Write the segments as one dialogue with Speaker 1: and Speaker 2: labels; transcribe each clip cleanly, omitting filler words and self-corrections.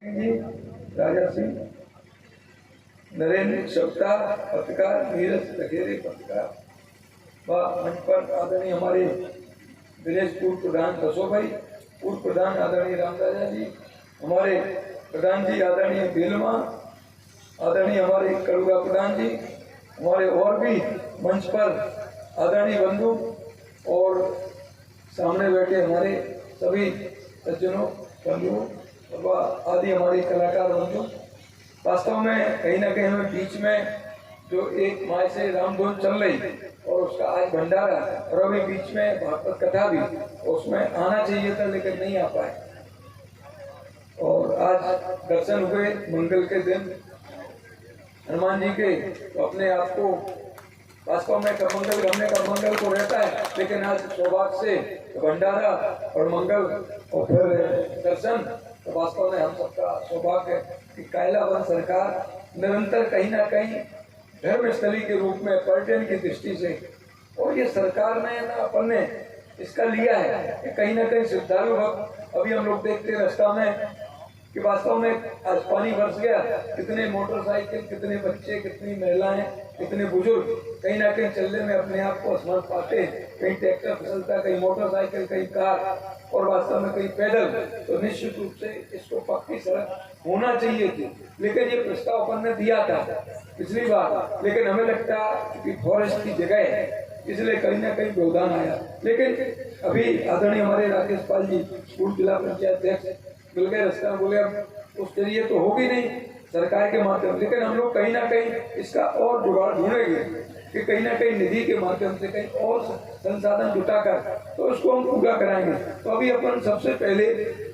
Speaker 1: जी, राजा सिंह, नरेंद्र शब्दा पत्रकार, नीरज लखेरे पत्रकार, व मंच पर आदरणीय हमारे दिनेश पूर्व प्रधान बसो भाई, पूर्व प्रधान आदरणीय रामराजा जी, हमारे प्रधान जी आदरणीय बेलमा, आदरणीय हमारे कड़ुआ प्रधान जी, हमारे और भी मंच पर आदरणीय बंधु और सामने बैठे हमारे सभी सज्जनों बंधुओं आदि हमारे कलाकार बंधु। वास्तव में कहीं ना कहीं हमें बीच में जो एक माह से रामधुन चल रही और उसका आज भंडारा और अभी बीच में भागवत कथा भी उसमें आना चाहिए था लेकिन नहीं आ पाए। और आज दर्शन हुए मंगल के दिन हनुमान जी के, तो अपने आप को वास्तव में मंगल करने का मंगल को रहता है, लेकिन आज सौभाग्य से भंडारा और मंगल और फिर दर्शन, तो वास्तव में हम सबका सौभाग्य है कि कायलावन सरकार निरंतर कहीं ना कहीं धर्मस्थली के रूप में पर्यटन की दृष्टि से, और ये सरकार ने ना अपन ने इसका लिया है कि कहीं ना कहीं श्रद्धालु भक्त, अभी हम लोग देखते रास्ता में कि वास्तव में आज पानी बरस गया, कितने मोटरसाइकिल, कितने बच्चे, कितनी महिलाएं, कितने बुजुर्ग कहीं ना कहीं चलने में अपने आप को असमर्थ पाते हैं। कहीं ट्रैक्टर फिसलता, कहीं मोटरसाइकिल, कहीं कार और वास्तव में कहीं पैदल। तो निश्चित रूप से इसको पक्की सड़क होना चाहिए थी, लेकिन ये प्रस्ताव अपन ने दिया था पिछली बार, लेकिन हमें लगता कि फॉरेस्ट की जगह है इसलिए कहीं ना कहीं व्यवधान आया। लेकिन अभी आदरणीय हमारे राकेश पाल जी पूर्व जिला पंचायत अध्यक्ष मिल गए रास्ता, बोले अब उस जरिए तो होगी नहीं सरकार के माध्यम, लेकिन हम लोग कहीं ना कहीं इसका और जुगाड़ ढूंढेंगे कि कहीं ना कहीं निधि के माध्यम से कहीं और संसाधन जुटाकर तो इसको हम पूरा कराएंगे। तो अभी अपन सबसे पहले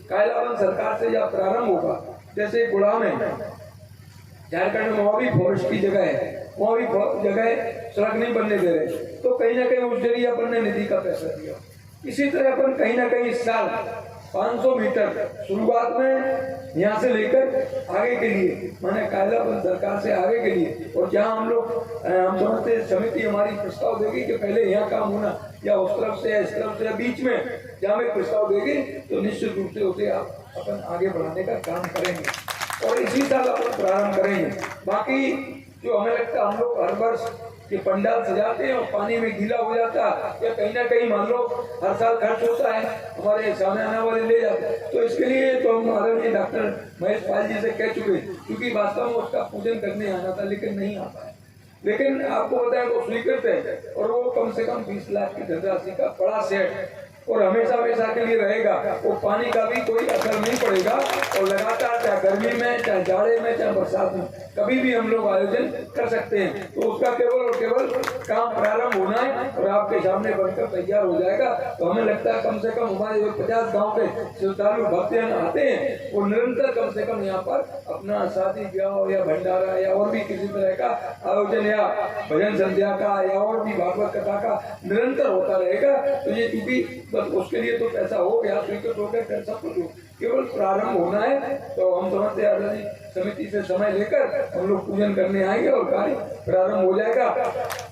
Speaker 1: कायलावन सरकार से यह प्रारंभ होगा, जैसे गुड़ा में झारखंड में वहाँ भी फॉरेस्ट की जगह है, वहाँ भी जगह सड़क नहीं बनने दे रहे, तो कहीं ना कहीं उस जरिए अपन ने निधि का पैसा दिया। इसी तरह अपन कहीं ना कहीं इस साल 500 मीटर शुरुआत में यहाँ से लेकर आगे के लिए, माने कायलावन सरकार से आगे के लिए, और जहाँ हम समझते समिति हमारी प्रस्ताव देगी कि पहले यहाँ काम होना या उस तरफ से या इस तरफ से या बीच में जहाँ में प्रस्ताव देगी, तो निश्चित रूप से उसे आप अपन आगे बढ़ाने का काम करेंगे और इसी साल अपन प्रारंभ करेंगे। बाकी जो हमें लगता है हम लोग हर वर्ष ये पंडाल सजाते हैं और पानी में गीला हो जाता है या कहीं ना कहीं मान लो हर साल खर्च होता है, हमारे सामने आने वाले ले जाते हैं, तो इसके लिए तो हम आदरणीय डॉक्टर महेश पाल जी से कह चुके, क्योंकि वास्तव में उसका पूजन करने आना था लेकिन नहीं आ पाया। लेकिन आपको बताया वो स्वीकृत है और वो कम से कम 20 लाख की धनराशि का बड़ा सेट और हमेशा हमेशा के लिए रहेगा। वो पानी का भी कोई असर नहीं पड़ेगा और लगातार चाहे गर्मी में, चाहे जाड़े में, चाहे बरसात में कभी भी हम लोग आयोजन कर सकते हैं। तो उसका केवल और केवल काम प्रारंभ होना है और आपके सामने बनकर तैयार हो जाएगा। तो हमें लगता है कम से कम हमारे जो 50 गाँव के श्रद्धालु भक्तजन आते हैं वो निरंतर कम से कम यहाँ पर अपना शादी ब्याह या भंडारा या और भी किसी तरह का आयोजन या भजन संध्या का या और भी भागवत कथा का निरंतर होता रहेगा। तो ये चूंकि बस उसके लिए तो पैसा हो गया, स्वीकृत हो गया, सब कुछ केवल प्रारंभ होना है। तो हम समझते हैं समिति से समय लेकर हम लोग पूजन करने आएंगे और कार्य प्रारंभ हो जाएगा।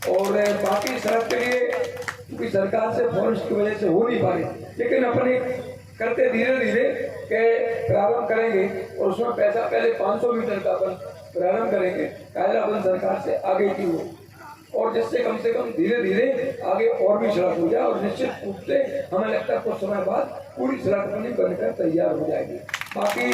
Speaker 1: और बाकी सड़क के लिए क्योंकि सरकार से फॉरेस्ट की वजह से हो नहीं पा रही, लेकिन अपन करते धीरे धीरे के प्रारंभ करेंगे और उसमें पैसा पहले 500 मीटर का अपन प्रारंभ करेंगे कायलावन सरकार से आगे की हो, और जिससे कम से कम धीरे धीरे आगे और भी सड़क हो जाए और निश्चित रूप से हमें लगता है कुछ समय बाद पूरी सड़क बनकर तैयार हो जाएगी। बाकी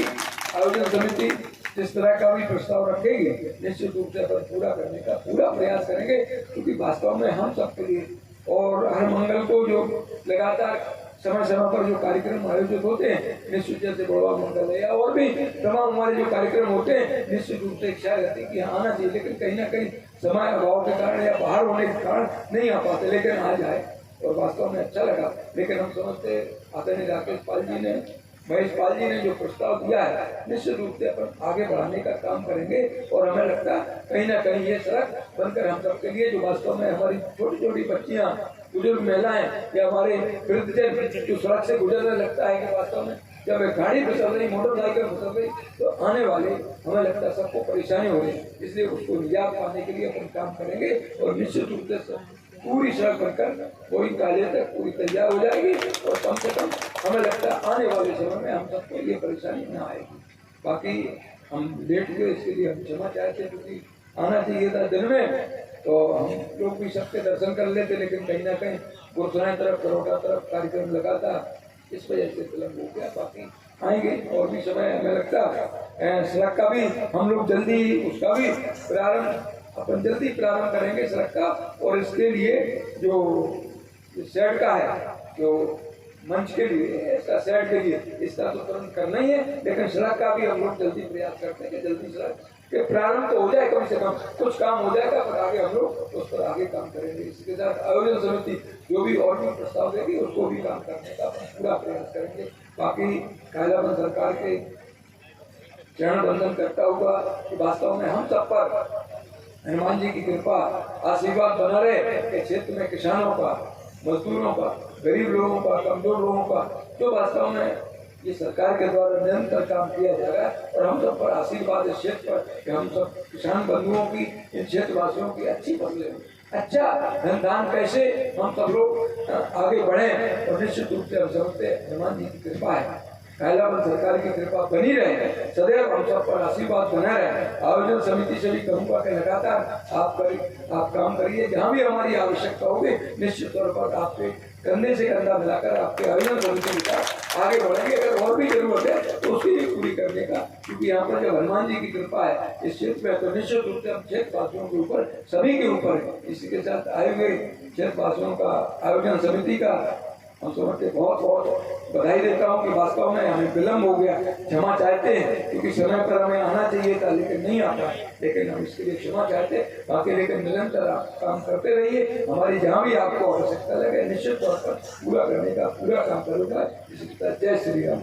Speaker 1: आयोजन समिति जिस तरह का भी प्रस्ताव रखेगी निश्चित रूप से अपन पूरा करने का पूरा प्रयास करेंगे, क्योंकि वास्तव में हम सबके लिए और हर मंगल को जो लगातार समय समय पर जो कार्यक्रम आयोजित होते हैं, निश्चित जैसे बड़वा मंगल है या और भी तमाम हमारे जो कार्यक्रम होते हैं, निश्चित रूप से इच्छा रहती है कि आना चाहिए, लेकिन कहीं ना कहीं समय अभाव के कारण या बाहर होने के कारण नहीं आ पाते, लेकिन आज आए और वास्तव में अच्छा लगा। लेकिन हम समझते आदरणीय राकेश पाल जी ने, महेश पाल जी ने जो प्रस्ताव दिया है, निश्चित रूप से अपन आगे बढ़ाने का काम करेंगे और हमें लगता है कहीं ना कहीं ये सड़क बनकर हम सबके लिए जो वास्तव में हमारी छोटी छोटी बच्चियां, बुजुर्ग महिलाएं या हमारे वृद्धजन जो सड़क से गुजरने लगता है कि वास्तव में जब गाड़ी फिसल रही, मोटरसाइकिल फिसल रही, तो आने वाले हमें लगता है सबको परेशानी हो रही है, इसलिए उसको निजात पाने के लिए अपन काम करेंगे और निश्चित रूप से पूरी सड़क बनकर कोई काले तक पूरी तैयार हो जाएगी और कम से कम हमें लगता है आने वाले समय में हम सबको ये परेशानी न आएगी। बाकी हम लेट हुए इसके लिए हम क्षमा चाहते हैं, क्योंकि आना चाहिए था दिन में, तो हम लोग भी सबके दर्शन कर लेते, लेकिन कहीं ना कहीं गुरुद्वारा तरफ करोटा तरफ कार्यक्रम लगा था, इस वजह से विलम्ब हो गया। बाकी आएंगे और भी समय हमें लगता है। सड़क का भी हम लोग जल्दी उसका भी अपन जल्दी प्रारंभ करेंगे सड़क का, और इसके लिए जो शेड का है, जो मंच के लिए, इसका शेड के लिए, इसका तो तुरंत करना ही है, लेकिन सड़क का भी हम लोग जल्दी प्रयास करते हैं कि जल्दी सड़क के प्रारंभ तो हो जाए, कम से कम कुछ काम हो जाएगा, पर आगे हम लोग उस पर आगे काम करेंगे। इसके साथ आयोजन समिति जो भी और भी प्रस्ताव देगी उसको भी काम करने का पूरा प्रयास करेंगे। बाकी कायलापन सरकार के चरण बंधन करता हुआ कि वास्तव में हम सब पर हनुमान जी की कृपा आशीर्वाद बना रहे कि क्षेत्र में किसानों का, मजदूरों का, गरीब लोगों का, कमजोर लोगों का, जो वास्तव में ये सरकार के द्वारा निरंतर काम किया जा रहा है, और हम सब पर आशीर्वाद इस क्षेत्र पर कि हम सब किसान बंधुओं की, इन क्षेत्रवासियों की अच्छी फसलें, अच्छा धन धान कैसे हम सब लोग आगे बढ़े, और निश्चित रूप से हम समझते हनुमान जी की कृपा है, कायलापन सरकार की कृपा बनी रहे, सदैव हम सब पर आशीर्वाद बना रहे। आयोजन समिति से भी कहूँगा कि लगातार आप काम करिए, जहाँ भी हमारी आवश्यकता होगी निश्चित तौर पर आपके कंधे से कंधा मिलाकर आपके आयोजन समिति के साथ आगे बढ़ेंगे। अगर और भी जरूरत है तो उसकी भी पूरी करने का, क्योंकि यहाँ पर जब हनुमान जी की कृपा है इस क्षेत्र में, तो निश्चित रूप से हम क्षेत्रवासियों के ऊपर, सभी के ऊपर है। इसी के साथ आए हुए क्षेत्रवासियों का, आयोजन समिति का हम समझते बहुत बहुत बधाई देता हूँ कि वास्तव में हमें विलम्ब हो गया, क्षमा चाहते हैं, क्योंकि समय पर हमें आना चाहिए था लेकिन नहीं आता, लेकिन हम इसके लिए क्षमा चाहते हैं। बाकी लेकिन निरंतर आप काम करते रहिए, हमारी जहाँ भी आपको आवश्यकता लगे निश्चित तौर पर पूरा करने का पूरा काम करूँगा। इसी के साथ जय श्री राम।